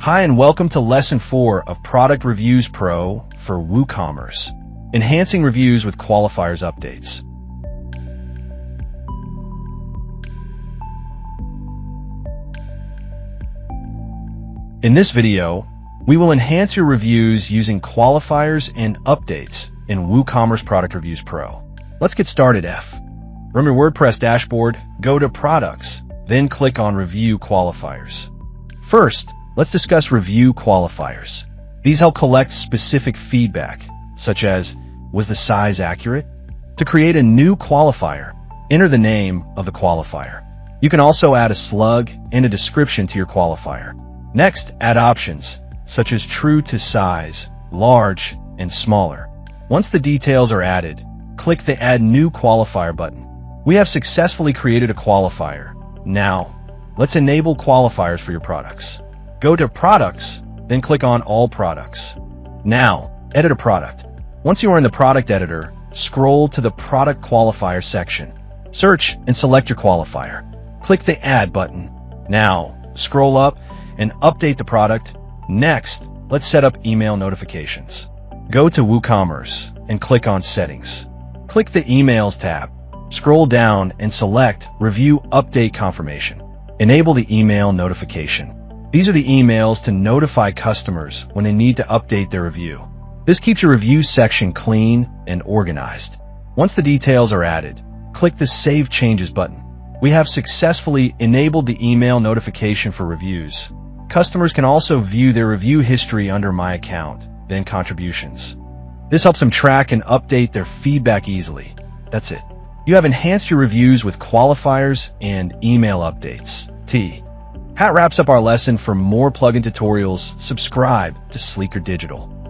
Hi and welcome to Lesson 4 of Product Reviews Pro for WooCommerce, enhancing reviews with qualifiers updates. In this video, we will enhance your reviews using qualifiers and updates in WooCommerce Product Reviews Pro. Let's get started. From your WordPress dashboard, go to Products, then click on Review Qualifiers. First, let's discuss review qualifiers. These help collect specific feedback, such as, was the size accurate? To create a new qualifier, enter the name of the qualifier. You can also add a slug and a description to your qualifier. Next, add options, such as true to size, large, and smaller. Once the details are added, click the Add New Qualifier button. We have successfully created a qualifier. Now, let's enable qualifiers for your products. Go to Products, then click on All Products. Now, edit a product. Once you are in the product editor, scroll to the Product Qualifier section. Search and select your qualifier. Click the Add button. Now, scroll up and update the product. Next, let's set up email notifications. Go to WooCommerce and click on Settings. Click the Emails tab. Scroll down and select Review Update Confirmation. Enable the email notification. These are the emails to notify customers when they need to update their review. This keeps your review section clean and organized. Once the details are added, click the Save Changes button. We have successfully enabled the email notification for reviews. Customers can also view their review history under My Account, then Contributions. This helps them track and update their feedback easily. That's it. You have enhanced your reviews with qualifiers and email updates. That wraps up our lesson. For more plugin tutorials, subscribe to Sleekr Digital.